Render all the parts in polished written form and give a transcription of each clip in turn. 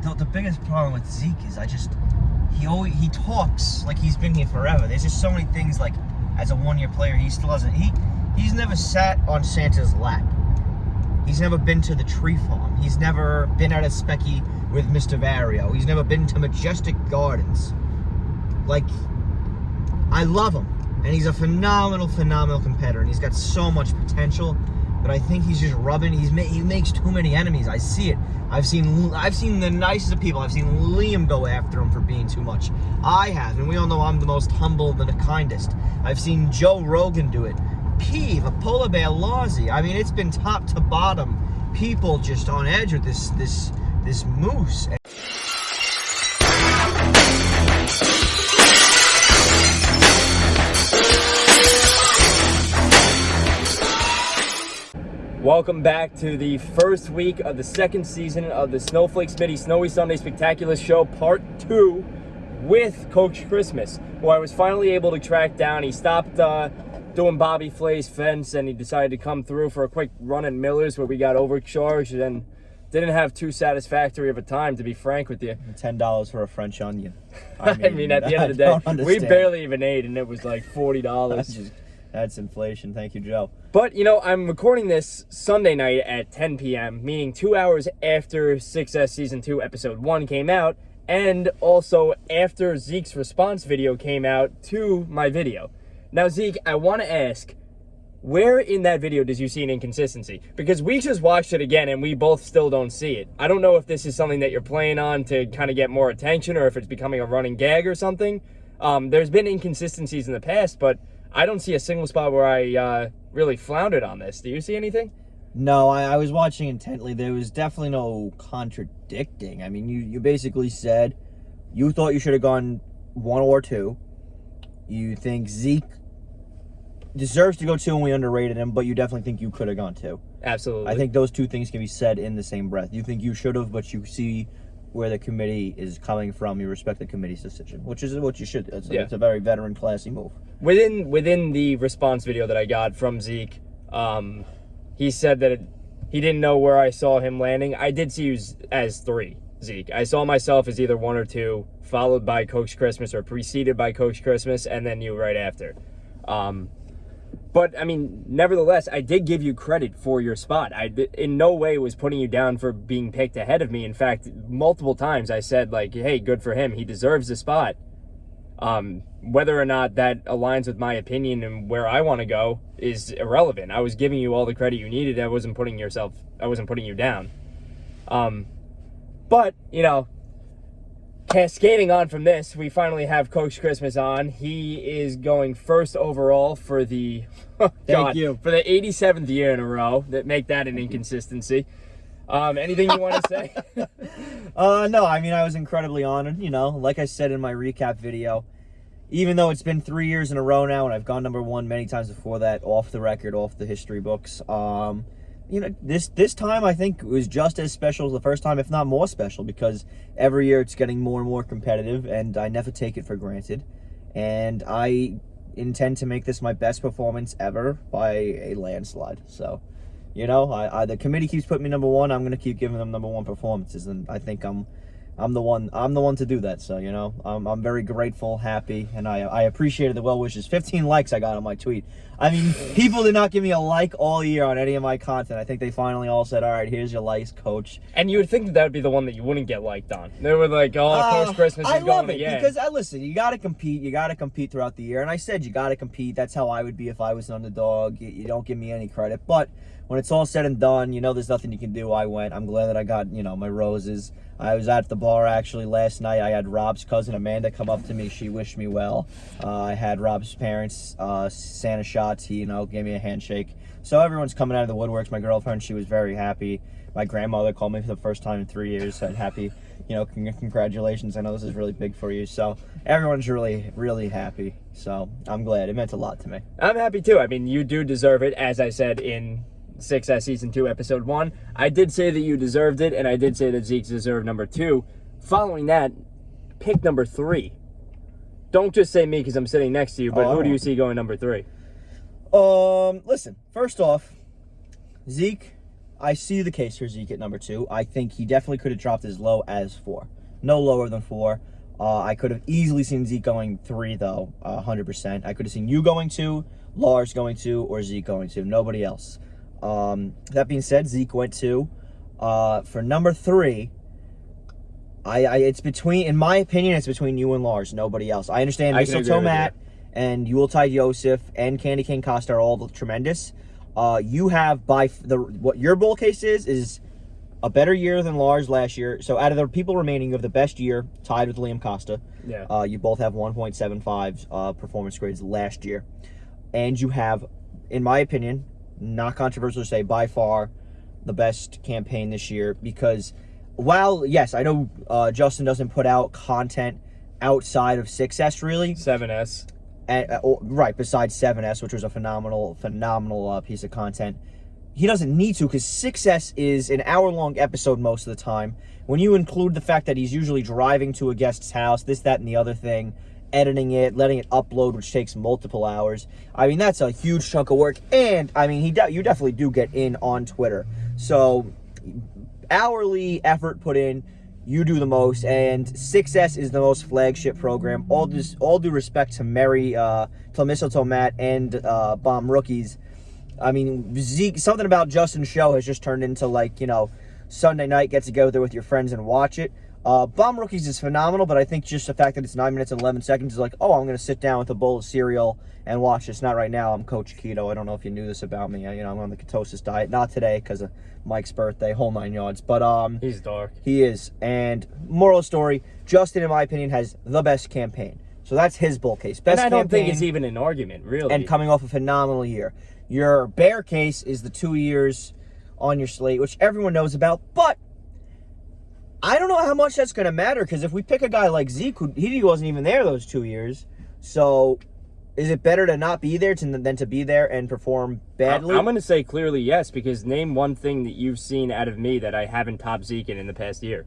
the biggest problem with Zeke is he talks like he's been here forever. There's just so many things, like, as a one-year player, he still hasn't. He's never sat on Santa's lap. He's never been to the tree farm. He's never been at a specky with Mr. Vario. He's never been to Majestic Gardens. Like, I love him. And he's a phenomenal competitor. And he's got so much potential. But I think he's just rubbing. He makes too many enemies. I see it. I've seen the nicest of people. I've seen Liam go after him for being too much. I have. And we all know I'm the most humble and the kindest. I've seen Joe Rogan do it. Peeve, a polar bear Lawsy. I mean, it's been top to bottom. People just on edge with this moose. Welcome back to the first week of the second season of the Snowflake Smitty Snowy Sunday Spectacular Show Part 2 with Coach Christmas, who I was finally able to track down. He stopped doing Bobby Flay's fence, and he decided to come through for a quick run at Miller's where we got overcharged and didn't have too satisfactory of a time, to be frank with you. $10 for a French onion. I mean, at the end of the day, we barely even ate, and it was like $40. That's inflation. Thank you, Joe. But, you know, I'm recording this Sunday night at 10 p.m., meaning 2 hours after 6S Season 2 Episode 1 came out, and also after Zeke's response video came out to my video. Now, Zeke, I want to ask, where in that video did you see an inconsistency? Because we just watched it again, and we both still don't see it. I don't know if this is something that you're playing on to kind of get more attention, or if it's becoming a running gag or something. There's been inconsistencies in the past, but I don't see a single spot where I really floundered on this. Do you see anything? No, I was watching intently. There was definitely no contradicting. I mean, you basically said you thought you should have gone 1 or 2. You think Zeke deserves to go 2 and we underrated him, but you definitely think you could have gone 2. Absolutely. I think those two things can be said in the same breath. You think you should have, but you see where the committee is coming from. You respect the committee's decision, which is what you should. It's a very veteran, classy move. Within the response video that I got from Zeke, he said that he didn't know where I saw him landing. I did see you as 3, Zeke. I saw myself as either 1 or 2, followed by Coach Christmas, or preceded by Coach Christmas, and then you right after. But, I mean, nevertheless, I did give you credit for your spot. I in no way was putting you down for being picked ahead of me. In fact, multiple times I said, like, hey, good for him. He deserves the spot. Whether or not that aligns with my opinion and where I want to go is irrelevant. I was giving you all the credit you needed. I wasn't putting you down. But, you know, cascading on from this, we finally have Coach Christmas on. He is going first overall for the for the 87th year in a row. That make that an inconsistency. Anything you want to say? No, I mean, I was incredibly honored. You know, like I said in my recap video, even though it's been 3 years in a row now, and I've gone number 1 many times before that, off the record, off the history books. You know, this time I think was just as special as the first time, if not more special, because every year it's getting more and more competitive, and I never take it for granted. And I intend to make this my best performance ever by a landslide. So, you know, the committee keeps putting me number 1. I'm going to keep giving them number 1 performances, and I think I'm the one to do that. So, you know, I'm very grateful, happy, and I appreciated the well wishes. 15 likes I got on my tweet. I mean, people did not give me a like all year on any of my content. I think they finally all said, all right, here's your likes, Coach. And you would think that would be the one that you wouldn't get liked on. They were like, oh, Coach Christmas is going again. Because, listen, you got to compete. You got to compete throughout the year. And I said you got to compete. That's how I would be if I was an underdog. You don't give me any credit. But when it's all said and done, you know there's nothing you can do. I went. I'm glad that I got, you know, my roses. I was at the bar, actually, last night. I had Rob's cousin, Amanda, come up to me. She wished me well. I had Rob's parents, Santa shots. He, you know, gave me a handshake. So everyone's coming out of the woodworks. My girlfriend, she was very happy. My grandmother called me for the first time in 3 years. Said, happy, you know, congratulations. I know this is really big for you. So everyone's really, really happy. So I'm glad. It meant a lot to me. I'm happy, too. I mean, you do deserve it, as I said in 6S Season 2, Episode 1. I did say that you deserved it, and I did say that Zeke deserved number 2. Following that, pick number 3. Don't just say me because I'm sitting next to you, but who do you see going number 3? Listen, first off, Zeke, I see the case for Zeke at number 2. I think he definitely could have dropped as low as 4. No lower than 4. I could have easily seen Zeke going 3, though, 100%. I could have seen you going 2, Lars going 2, or Zeke going 2. Nobody else. That being said, Zeke went 2. For number 3, it's between, in my opinion, it's between you and Lars. Nobody else. I understand Mistletoe Matt and Yuletide Yosef and Candy Cane Costa are all tremendous. You have what your bull case is a better year than Lars last year. So out of the people remaining, you have the best year, tied with Liam Costa. Yeah. You both have 1.75 performance grades last year. And you have, in my opinion, not controversial to say, by far the best campaign this year. Because while, yes, I know Justin doesn't put out content outside of 6S, really. 7S. Right, besides 7S, which was a phenomenal piece of content. He doesn't need to, because 6S is an hour-long episode most of the time. When you include the fact that he's usually driving to a guest's house, this, that, and the other thing, editing it, letting it upload, which takes multiple hours. I mean, that's a huge chunk of work. And, I mean, you definitely do get in on Twitter. So, hourly effort put in, you do the most. And 6S is the most flagship program. All due respect to Mistletoe Matt, and Bomb Rookies. I mean, Zeke, something about Justin's show has just turned into, like, Sunday night, get to go there with your friends and watch it. Bomb Rookies is phenomenal, but I think just the fact that it's 9 minutes and 11 seconds is like, oh, I'm going to sit down with a bowl of cereal and watch this. Not right now. I'm Coach Keto. I don't know if you knew this about me. I'm on the ketosis diet. Not today because of Mike's birthday, whole 9 yards. But he's dark. He is. And moral of the story, Justin, in my opinion, has the best campaign. So that's his bull case. Best and I don't campaign, think it's even an argument, really. And coming off a phenomenal year. Your bear case is the 2 years on your slate, which everyone knows about, but I don't know how much that's going to matter, because if we pick a guy like Zeke, he wasn't even there those 2 years, so is it better to not be there than to be there and perform badly? I'm going to say clearly yes, because name one thing that you've seen out of me that I haven't topped Zeke in the past year.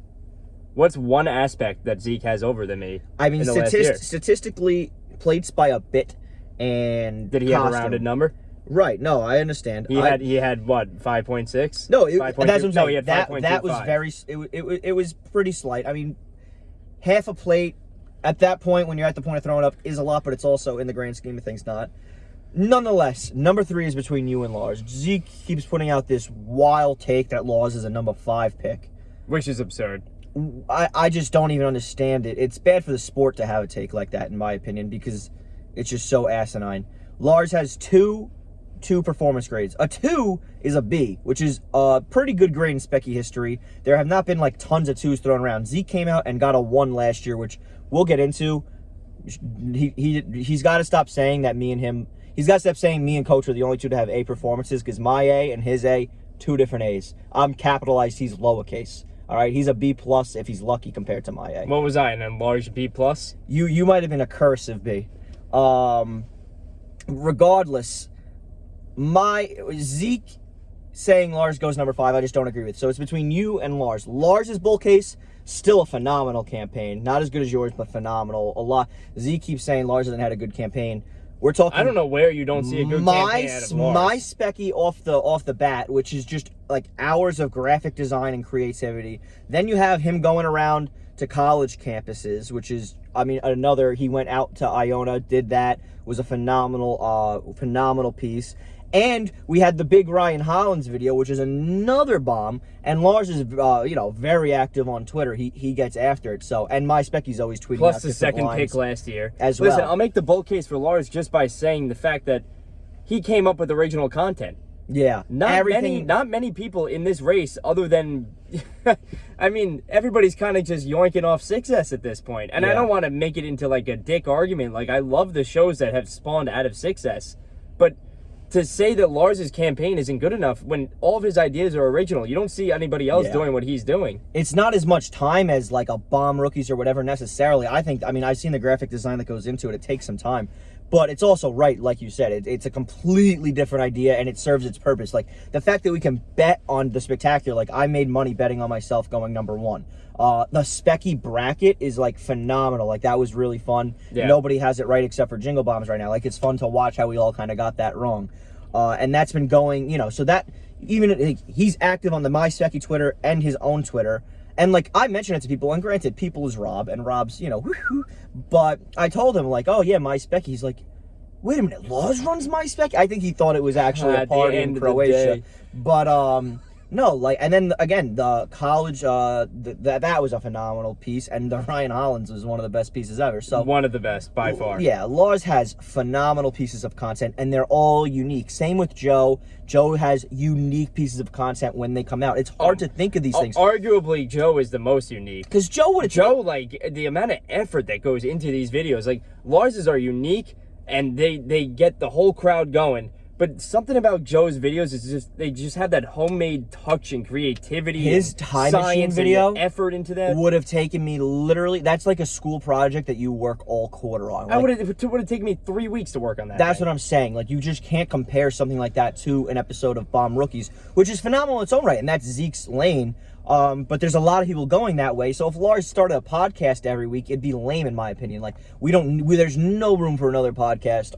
What's one aspect that Zeke has over than me? I mean, in the last year? Statistically, plates by a bit, and did he have a rounded number? Right. No, I understand. He had what, 5.6? No, that's what I'm saying. No, he had 5.25. That was it was pretty slight. I mean, half a plate at that point, when you're at the point of throwing up, is a lot, but it's also, in the grand scheme of things, not. Nonetheless, number 3 is between you and Lars. Zeke keeps putting out this wild take that Lars is a number 5 pick, which is absurd. I just don't even understand it. It's bad for the sport to have a take like that, in my opinion, because it's just so asinine. Lars has two performance grades. A 2 is a B, which is a pretty good grade in Specky history. There have not been like tons of 2s thrown around. Zeke came out and got a 1 last year, which we'll get into. He's got to stop saying that he's got to stop saying me and Coach are the only 2 to have A performances, because my A and his A, 2 different A's. I'm capitalized, he's lowercase. All right, he's a B plus if he's lucky compared to my A. What was I, an enlarged B plus? You might have been a cursive B. Regardless, Zeke saying Lars goes number 5, I just don't agree with. So it's between you and Lars. Lars's bull case, still a phenomenal campaign. Not as good as yours, but phenomenal. A lot. Zeke keeps saying Lars hasn't had a good campaign. We're talking. I don't know where you don't see a good campaign out of Lars. My Specky off the bat, which is just like hours of graphic design and creativity. Then you have him going around to college campuses, which is, I mean, he went out to Iona, did that, was a phenomenal piece. And we had the big Ryan Hollins video, which is another bomb. And Lars is, very active on Twitter. He gets after it. So, and my Specky's always tweeting. Plus the second pick last year. Listen, I'll make the bull case for Lars just by saying the fact that he came up with original content. Yeah. Not many people in this race, other than, I mean, everybody's kind of just yoinking off 6S at this point. And yeah. I don't want to make it into like a dick argument. Like, I love the shows that have spawned out of 6S. But to say that Lars's campaign isn't good enough when all of his ideas are original, you don't see anybody else doing what he's doing. It's not as much time as like a Bomb Rookies or whatever necessarily. I've seen the graphic design that goes into it. It takes some time. But it's also right, like you said, it's a completely different idea, and it serves its purpose. Like, the fact that we can bet on the spectacular, like, I made money betting on myself going number 1. The Specky bracket is, like, phenomenal. Like, that was really fun. Yeah. Nobody has it right except for Jingle Bombs right now. Like, it's fun to watch how we all kind of got that wrong. And that's been going, so that, even like, he's active on the MySpecky Twitter and his own Twitter. And, like, I mentioned it to people, and granted, people is Rob, and Rob's, you know, whoo-hoo. But I told him, like, oh, yeah, MySpecky. He's like, wait a minute, Laws runs MySpecky? I think he thought it was actually a party in Croatia. But, no, like, and then, again, the college, that was a phenomenal piece, and the Ryan Hollins was one of the best pieces ever. So one of the best, by far. Yeah, Laws has phenomenal pieces of content, and they're all unique. Same with Joe. Joe has unique pieces of content when they come out. It's hard to think of these things. Arguably, Joe is the most unique. Because Joe, like, the amount of effort that goes into these videos, like, Lars's are unique, and they get the whole crowd going. But something about Joe's videos is just, they just have that homemade touch and creativity. His time machine video and effort into that would have taken me literally, that's like a school project that you work all quarter on. Like, it would have taken me 3 weeks to work on that. That's what I'm saying. Like, you just can't compare something like that to an episode of Bomb Rookies, which is phenomenal in its own right, and that's Zeke's lane. But there's a lot of people going that way. So if Lars started a podcast every week, it'd be lame in my opinion. Like, there's no room for another podcast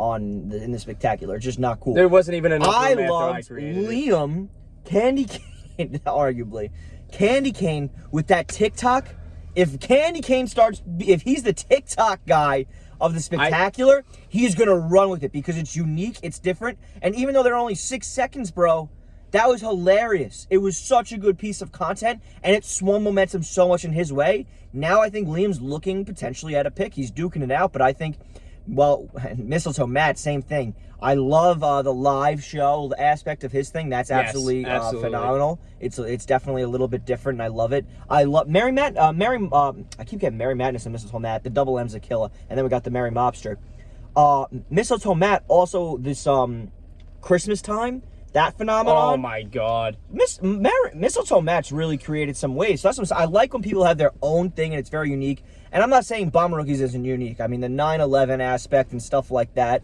in the Spectacular. It's just not cool. There wasn't even enough I room loved after I created Liam Candy Cane, arguably Candy Cane with that TikTok. If Candy Cane if he's the TikTok guy of the Spectacular, he's gonna run with it because it's unique, it's different, and even though they're only 6 seconds, bro, that was hilarious. It was such a good piece of content, and it swung momentum so much in his way. Now I think Liam's looking potentially at a pick. He's duking it out, but I think, well, Mistletoe Matt, same thing. I love the live show aspect of his thing. That's absolutely phenomenal. It's definitely a little bit different, and I love it. I love Mary Matt. I keep getting Mary Madness and Mistletoe Matt. The double M's a killer, and then we got the Mary Mobster. Mistletoe Matt also this Christmas time. That phenomenon. Oh my God. Mistletoe Matt's really created some waves. So that's what I'm saying. I like when people have their own thing and it's very unique. And I'm not saying Bomb Rookies isn't unique. I mean, the 9/11 aspect and stuff like that.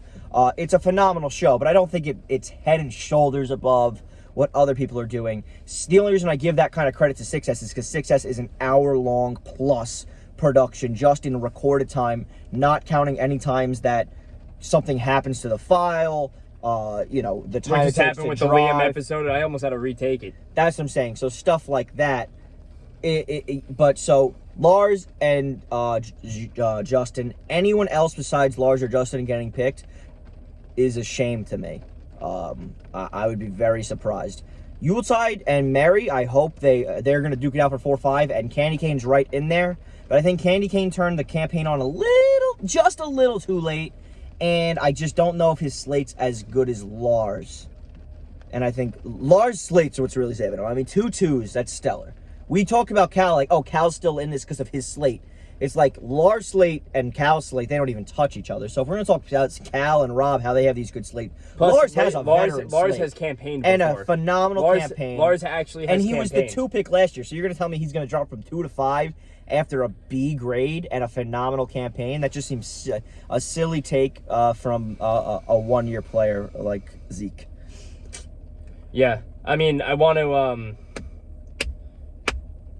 It's a phenomenal show, but I don't think it's head and shoulders above what other people are doing. The only reason I give that kind of credit to 6S is because 6S is an hour-long plus production just in recorded time, not counting any times that something happens to the file. The time Which just happened with the Liam episode, I almost had to retake it. That's what I'm saying. So stuff like that. But so Lars and Justin, anyone else besides Lars or Justin getting picked is a shame to me. I would be very surprised. Yuletide and Mary, I hope they're going to duke it out for 4-5, and Candy Cane's right in there. But I think Candy Cane turned the campaign on just a little too late. And I just don't know if his slate's as good as Lars. And I think Lars' slate's what's really saving him. I mean, 2 2s, that's stellar. We talk about Cal like, oh, Cal's still in this because of his slate. It's like Lars' slate and Cal's slate, they don't even touch each other. So if we're going to talk about Cal and Rob, how they have these good slates. Plus, Lars has a veteran Lars slate. has campaigned before. And a phenomenal campaign. Lars actually has And he was the 2 pick last year. So you're going to tell me he's going to drop from 2 to 5 after a B grade and a phenomenal campaign? That just seems a silly take from a one-year player like Zeke. Yeah, I mean, I want to.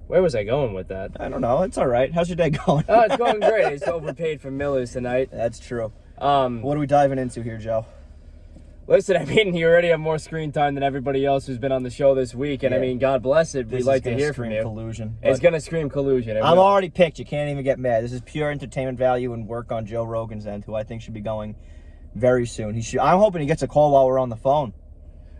Where was I going with that? I don't know. It's all right. How's your day going? Oh, it's going great. It's overpaid for Miller's tonight. That's true. What are we diving into here, Joe? Listen, I mean, you already have more screen time than everybody else who's been on the show this week, and I mean, God bless it. We'd like to hear from you. Collusion. It's going to scream collusion. I'm already picked. You can't even get mad. This is pure entertainment value and work on Joe Rogan's end, who I think should be going very soon. I'm hoping he gets a call while we're on the phone.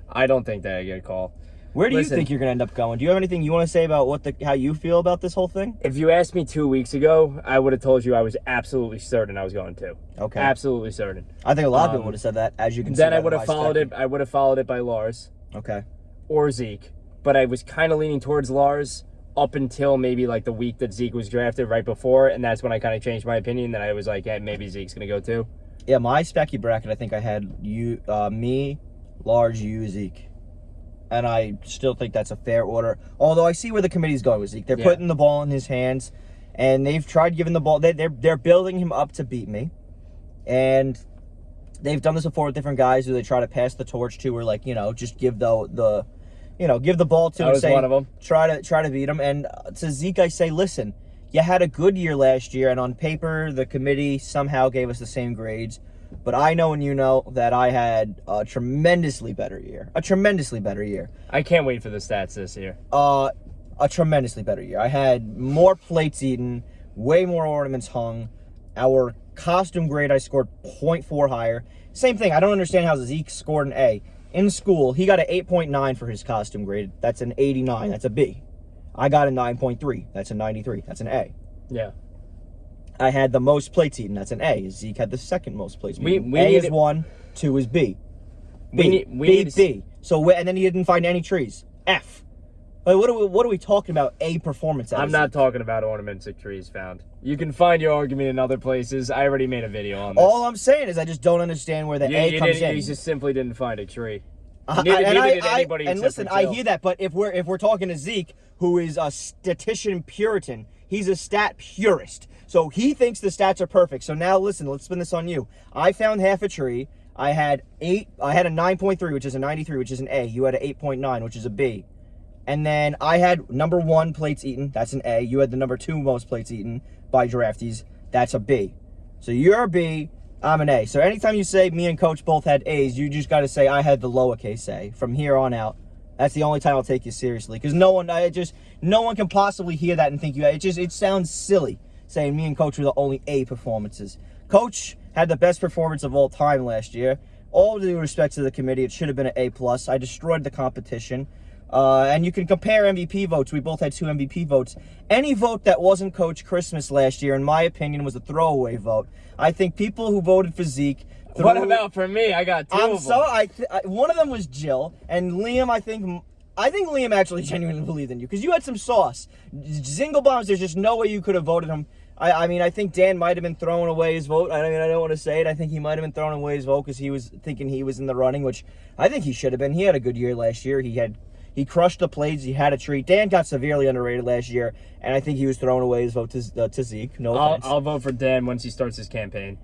I don't think that I get a call. Where do you think you're going to end up going? Do you have anything you want to say about how you feel about this whole thing? If you asked me 2 weeks ago, I would have told you I was absolutely certain I was going to. Okay. Absolutely certain. I think a lot of people would have said that, as you can see. Then I would have followed it. I would have followed it by Lars. Okay. Or Zeke. But I was kind of leaning towards Lars up until maybe like the week that Zeke was drafted, right before, and that's when I kind of changed my opinion. Then I was like, hey, maybe Zeke's going to go too. Yeah, my specky bracket, I think I had me, Lars, you, Zeke. And I still think that's a fair order. Although I see where the committee's going with Zeke. They're putting the ball in his hands, and they've tried giving the ball. They're building him up to beat me, and they've done this before with different guys who they try to pass the torch to, or like just give the give the ball to. I was one of them. Try to beat him. And to Zeke, I say, listen, you had a good year last year, and on paper the committee somehow gave us the same grades. But I know and you know that I had a tremendously better year. A tremendously better year. I can't wait for the stats this year. A tremendously better year. I had more plates eaten, way more ornaments hung. Our costume grade, I scored 0.4 higher. Same thing. I don't understand how Zeke scored an A. In school, he got an 8.9 for his costume grade. That's an 89. That's a B. I got a 9.3. That's a 93. That's an A. Yeah. I had the most plates eaten. That's an A. Zeke had the second most plates eaten. We A need is 1, 2 is B. We need B. So, and then he didn't find any trees. F. Like, what are we talking about? A performance. I'm not talking about ornaments of trees found. You can find your argument in other places. I already made a video on this. All I'm saying is I just don't understand where the A comes in. You just simply didn't find a tree. I hear that, but if we're talking to Zeke, who is a statistician puritan, he's a stat purist. So he thinks the stats are perfect. So now listen, let's spin this on you. I found half a tree. I had a 9.3, which is a 93, which is an A. You had an 8.9, which is a B. And then I had number 1 plates eaten. That's an A. You had the number 2 most plates eaten by draftees. That's a B. So you're a B. I'm an A. So anytime you say me and Coach both had A's, you just got to say I had the lowercase A from here on out. That's the only time I'll take you seriously, because no one can possibly hear that and think it sounds silly saying me and Coach were the only A performances. Coach had the best performance of all time last year. All due respect to the committee, it should have been an A+. I destroyed the competition. And you can compare MVP votes. We both had 2 MVP votes. Any vote that wasn't Coach Christmas last year, in my opinion, was a throwaway vote. I think people who voted for Zeke... What about for me? I got 2 of them. One of them was Jill, and Liam, I think Liam actually genuinely believed in you, because you had some sauce. Zingle bombs, there's just no way you could have voted him. I mean, I think Dan might have been throwing away his vote. I mean, I don't want to say it. I think he might have been throwing away his vote because he was thinking he was in the running, which I think he should have been. He had a good year last year. He crushed the plays. He had a treat. Dan got severely underrated last year, and I think he was throwing away his vote to Zeke. No offense. I'll vote for Dan once he starts his campaign.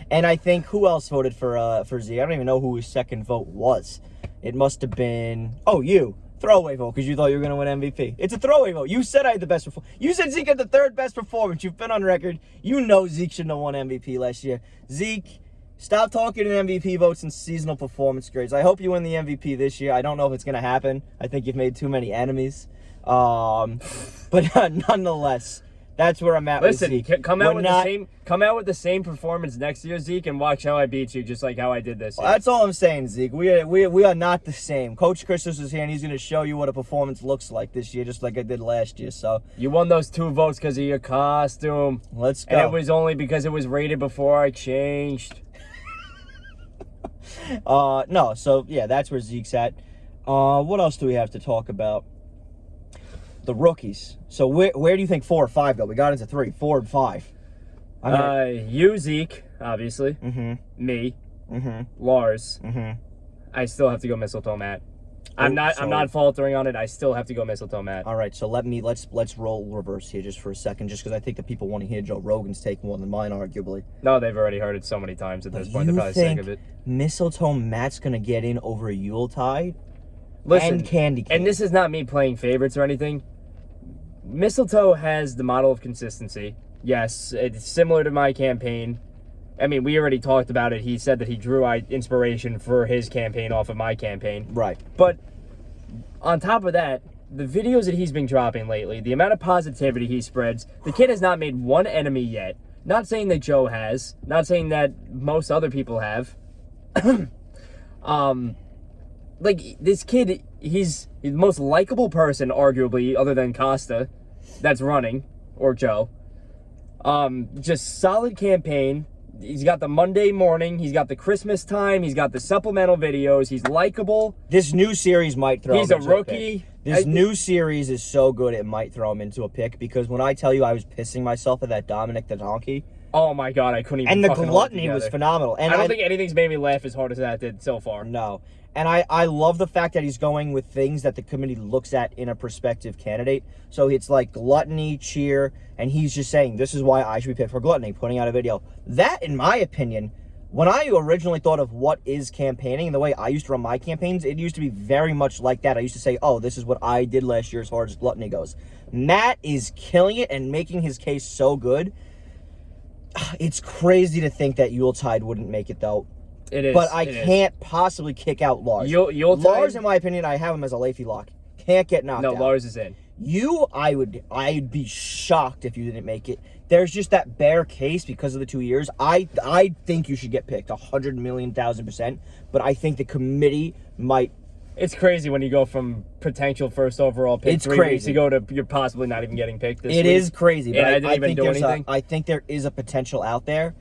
And I think, who else voted for Zeke? I don't even know who his second vote was. It must have been, you. Throwaway vote, because you thought you were going to win MVP. It's a throwaway vote. You said I had the best performance. You said Zeke had the 3rd best performance. You've been on record. You know Zeke shouldn't have won MVP last year. Zeke, stop talking in MVP votes and seasonal performance grades. I hope you win the MVP this year. I don't know if it's going to happen. I think you've made too many enemies. But nonetheless, that's where I'm at with Zeke. Listen, come out with the same performance next year, Zeke, and watch how I beat you, just like how I did this year. That's all I'm saying, Zeke. We are not the same. Coach Christmas is here, and he's going to show you what a performance looks like this year, just like I did last year. So you won those 2 votes because of your costume. Let's go. And it was only because it was rated before I changed. No, so yeah, that's where Zeke's at. What else do we have to talk about? The rookies. So where do you think 4 or 5 go? We got into 3, 4, and 5. You, Zeke, obviously. Mm-hmm. Me. Mm-hmm. Lars. Mm-hmm. I still have to go Mistletoe Matt. I'm not faltering on it. I still have to go Mistletoe Matt. All right, so let's roll reverse here just for a second, just because I think the people want to hear Joe Rogan's take more than mine, arguably. No, they've already heard it so many times at this point. They're probably sick of it. Mistletoe Matt's gonna get in over Yuletide? Listen, and Candy Cane. And this is not me playing favorites or anything. Mistletoe has the model of consistency. Yes, it's similar to my campaign. I mean, we already talked about it. He said that he drew inspiration for his campaign off of my campaign. Right. But on top of that, the videos that he's been dropping lately, the amount of positivity he spreads, the kid has not made one enemy yet. Not saying that Joe has. Not saying that most other people have. Like, this kid, he's the most likable person, arguably, other than Costa, that's running, or Joe. Just solid campaign. He's got the Monday morning, he's got the Christmas time, he's got the supplemental videos, he's likable. This new series might throw him into a pick. He's a rookie. This new series is so good it might throw him into a pick, because when I tell you I was pissing myself at that Dominic the Donkey. Oh my God, I couldn't even. And the gluttony was phenomenal. And I don't think anything's made me laugh as hard as that did so far. No. And I love the fact that he's going with things that the committee looks at in a prospective candidate. So it's like gluttony, cheer, and he's just saying, this is why I should be picked for gluttony, putting out a video. That, in my opinion, when I originally thought of what is campaigning, and the way I used to run my campaigns, it used to be very much like that. I used to say, oh, this is what I did last year as far as gluttony goes. Matt is killing it and making his case so good. It's crazy to think that Yuletide wouldn't make it, though. It is. But I can't possibly kick out Lars. Lars, in my opinion, I have him as a Leafy lock. Can't get knocked out. No, Lars is in. I'd be shocked if you didn't make it. There's just that bare case because of the 2 years. I think you should get picked 100,000,000%. But I think the committee might. It's crazy when you go from potential first overall pick It's 3 crazy. weeks ago to you're possibly not even getting picked this week. It is crazy, but And I I didn't even think do there's anything. I think there is a potential out there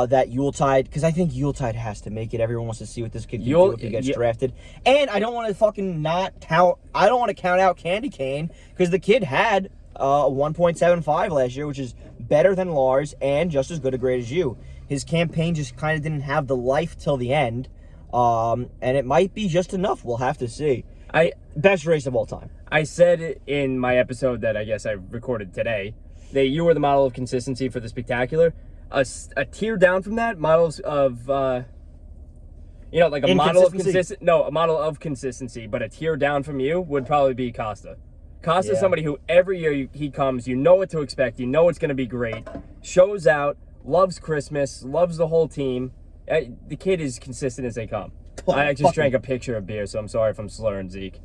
that Yuletide, because I think Yuletide has to make it. Everyone wants to see what this kid can do if he gets drafted. And I don't want to fucking not count. I don't want to count out Candy Cane because the kid had 1.75 last year, which is better than Lars and just as good a grade as you. His campaign just kind of didn't have the life till the end. And it might be just enough. We'll have to see. Best race of all time. I said in my episode that I guess I recorded today that you were the model of consistency for the spectacular. A tier down from that, models of a model of a model of consistency, but a tier down from you would probably be Costa. Costa's Yeah. somebody who every year he comes, you know what to expect, you know it's going to be great, shows out, loves Christmas, loves the whole team. The kid is consistent as they come. I just drank a picture of beer, so I'm sorry if I'm slurring, Zeke.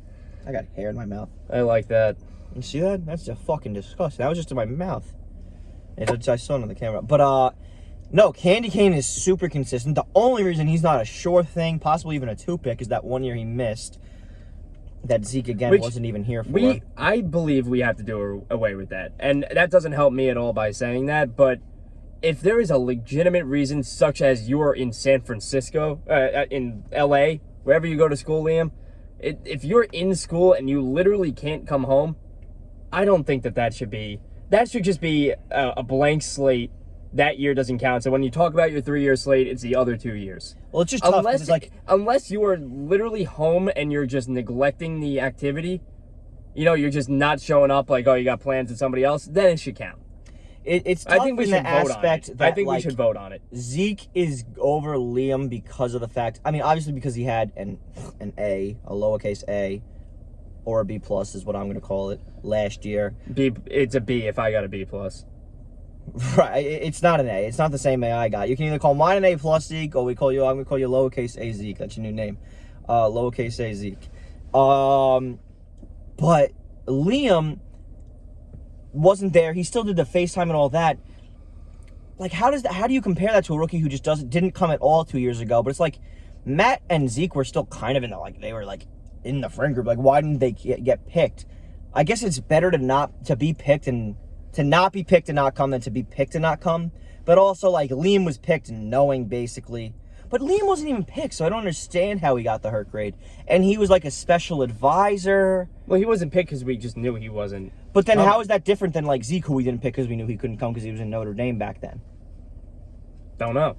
I got hair in my mouth. I like that. You see that? That's just fucking disgusting. That was just in my mouth. I saw it on the camera. But, no, Candy Cane is super consistent. The only reason he's not a sure thing, possibly even a 2-pick, is that 1 year he missed that Zeke, again, wasn't even here for. I believe we have to do away with that. And that doesn't help me at all by saying that, but if there is a legitimate reason, such as you are in San Francisco, in LA, wherever you go to school, Liam, if you're in school and you literally can't come home, I don't think that should be. That should just be a blank slate. That year doesn't count. So when you talk about your 3-year slate, it's the other 2 years. Well, it's just tough. It's like, unless you are literally home and you're just neglecting the activity, you're just not showing up like, oh, you got plans with somebody else, then it should count. It's tough. I think we should vote on it. I think we should vote on it. Zeke is over Liam because of the fact, obviously because he had an A, a lowercase a, or a B plus is what I'm going to call it, last year. It's a B if I got a B plus. Right, it's not an A. It's not the same A I got. You can either call mine an A plus Zeke, or I'm going to call you lowercase a Zeke. That's your new name, lowercase a Zeke. But Liam wasn't there. He still did the FaceTime and all that. Like, how do you compare that to a rookie who just didn't come at all 2 years ago? But it's like Matt and Zeke were still kind of they were in the friend group. Like, why didn't they get picked? I guess it's better to be picked and to not be picked and not come than to be picked and not come. But also, Liam was picked knowing basically. But Liam wasn't even picked, so I don't understand how he got the hurt grade. And he was a special advisor. Well, he wasn't picked because we just knew he wasn't. But then how is that different than Zeke, who we didn't pick because we knew he couldn't come because he was in Notre Dame back then? Don't know.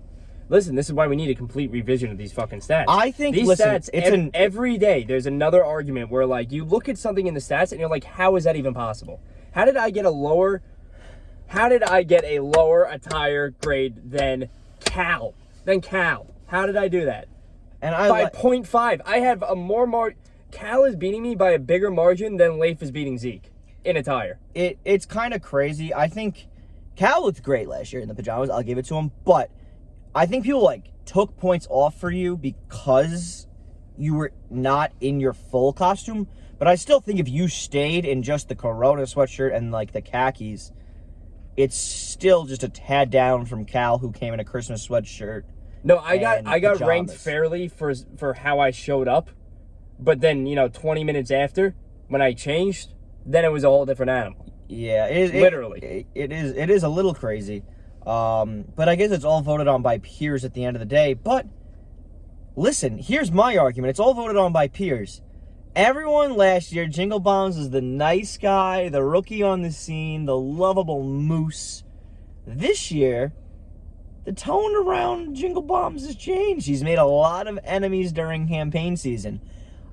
Listen, this is why we need a complete revision of these fucking stats. I think, these stats, every day, there's another argument where, you look at something in the stats and you're like, how is that even possible? How did I get a lower attire grade than Cal? How did I do that? And by 0.5. I have a more Cal is beating me by a bigger margin than Leif is beating Zeke in attire. It's kind of crazy. I think Cal looked great last year in the pajamas. I'll give it to him. But I think people took points off for you because you were not in your full costume. But I still think if you stayed in just the Corona sweatshirt and the khakis, it's still just a tad down from Cal, who came in a Christmas sweatshirt. No, I got ranked fairly for how I showed up. But then, 20 minutes after, when I changed, then it was a whole different animal. Yeah, literally. It is a little crazy. But I guess it's all voted on by peers at the end of the day. But listen, here's my argument. It's all voted on by peers. Everyone last year, Jingle Bombs is the nice guy, the rookie on the scene, the lovable moose. This year, the tone around Jingle Bombs has changed. He's made a lot of enemies during campaign season.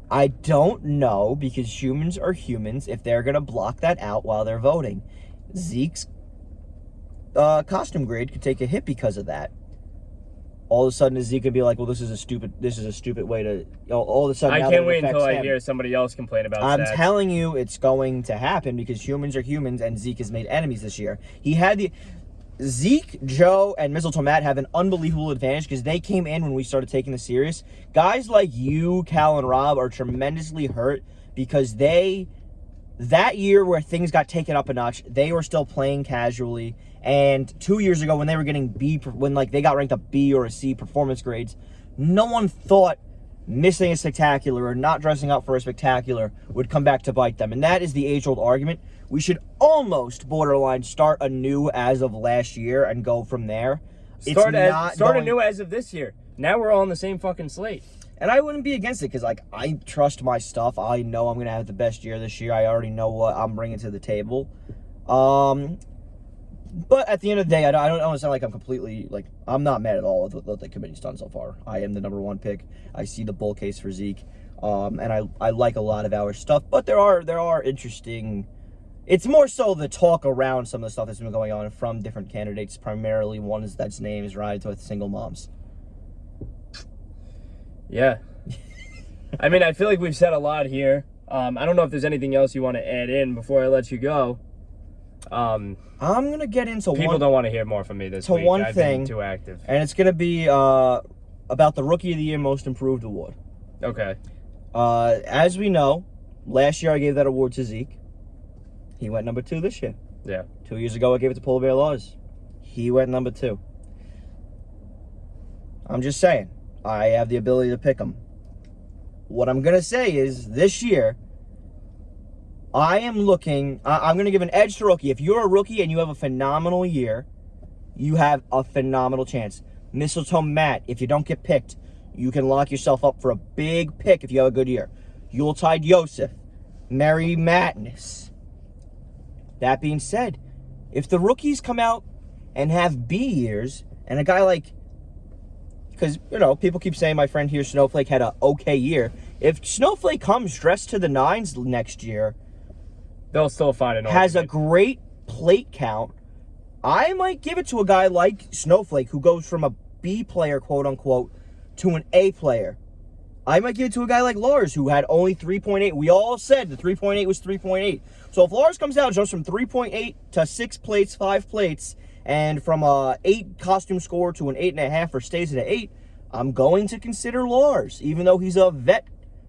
I don't know, because humans are humans, if they're going to block that out while they're voting. Zeke's costume grade could take a hit because of that. All of a sudden, Zeke could be like, well, this is a stupid way to... all of a sudden, I can't wait until I hear somebody else complain about that. I'm telling you, it's going to happen because humans are humans, and Zeke has made enemies this year. Zeke, Joe, and Mistletoe Matt have an unbelievable advantage because they came in when we started taking this serious. Guys like you, Cal, and Rob are tremendously hurt because that year where things got taken up a notch, they were still playing casually. And 2 years ago when they were getting when they got ranked a B or a C performance grades, no one thought missing a spectacular or not dressing up for a spectacular would come back to bite them. And that is the age-old argument. We should almost borderline start anew as of last year and go from there. Start anew as of this year. Now we're all on the same fucking slate. And I wouldn't be against it because, I trust my stuff. I know I'm going to have the best year this year. I already know what I'm bringing to the table. But at the end of the day, I don't want to sound like I'm completely, I'm not mad at all with what the committee's done so far. I am the number one pick. I see the bull case for Zeke. And I like a lot of our stuff. But there are interesting... It's more so the talk around some of the stuff that's been going on from different candidates, primarily one that's name is Ride with Single Moms. Yeah. I mean, I feel like we've said a lot here. I don't know if there's anything else you want to add in before I let you go. I'm going to get into People don't want to hear more from me this week. One I've thing, been too active. And it's going to be about the Rookie of the Year Most Improved Award. Okay. As we know, last year I gave that award to Zeke. He went number 2 this year. Yeah. 2 years ago I gave it to Polar Bear Laws. He went number 2. I'm just saying. I have the ability to pick him. What I'm going to say is, this year, I'm going to give an edge to rookie. If you're a rookie and you have a phenomenal year, you have a phenomenal chance. Mistletoe Matt, if you don't get picked, you can lock yourself up for a big pick if you have a good year. Yuletide Yosef, Merry Madness. That being said, if the rookies come out and have B years, and a guy like... Because, people keep saying my friend here, Snowflake, had an okay year. If Snowflake comes dressed to the nines next year... They'll still find an has argument. A great plate count, I might give it to a guy like Snowflake, who goes from a B player, quote-unquote, to an A player. I might give it to a guy like Lars, who had only 3.8. We all said the 3.8 was 3.8. So if Lars comes out, jumps from 3.8 to 6 plates, 5 plates, and from a 8 costume score to an 8.5 or stays at an 8, I'm going to consider Lars, even though he's a vet.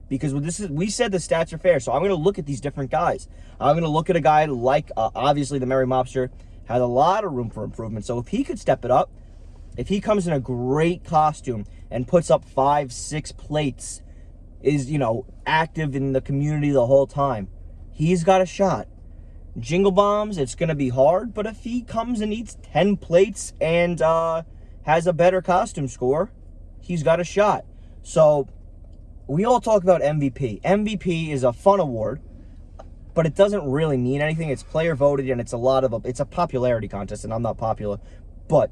Because we said the stats are fair, so I'm going to look at these different guys. I'm going to look at a guy like, obviously, the Merry Mobster has a lot of room for improvement. So if he could step it up, if he comes in a great costume and puts up 5, 6 plates, is, active in the community the whole time, he's got a shot. Jingle Bombs, it's going to be hard, but if he comes and eats 10 plates and has a better costume score, he's got a shot. So we all talk about MVP. MVP is a fun award, but it doesn't really mean anything. It's player voted, and it's a popularity contest, and I'm not popular, but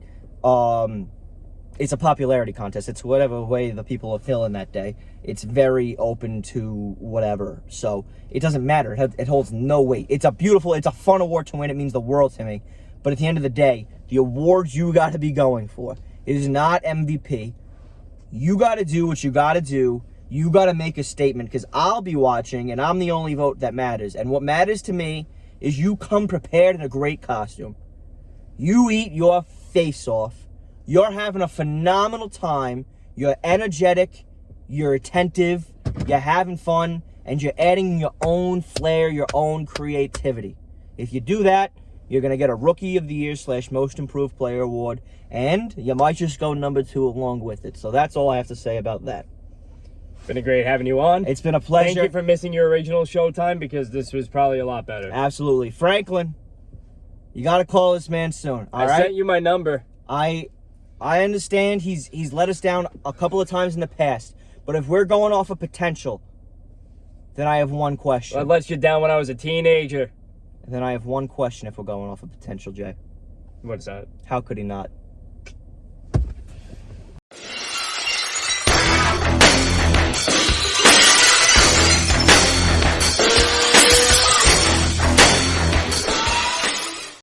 it's a popularity contest. It's whatever way the people are feeling that day. It's very open to whatever, so it doesn't matter. It holds no weight. It's a fun award to win. It means the world to me, but at the end of the day, the awards you got to be going for, it is not MVP. You got to do what you got to do. You got to make a statement, because I'll be watching, and I'm the only vote that matters. And what matters to me is you come prepared in a great costume. You eat your face off. You're having a phenomenal time. You're energetic. You're attentive. You're having fun. And you're adding your own flair, your own creativity. If you do that, you're going to get a Rookie of the Year / Most Improved Player award. And you might just go number 2 along with it. So that's all I have to say about that. Been great having you on. It's been a pleasure. Thank you for missing your original showtime, because this was probably a lot better. Absolutely. Franklin, you got to call this man soon. All right? I sent you my number. I understand he's let us down a couple of times in the past, but if we're going off of potential, then I have one question. I let you down when I was a teenager. And then I have one question if we're going off of potential, Jay. What's that? How could he not?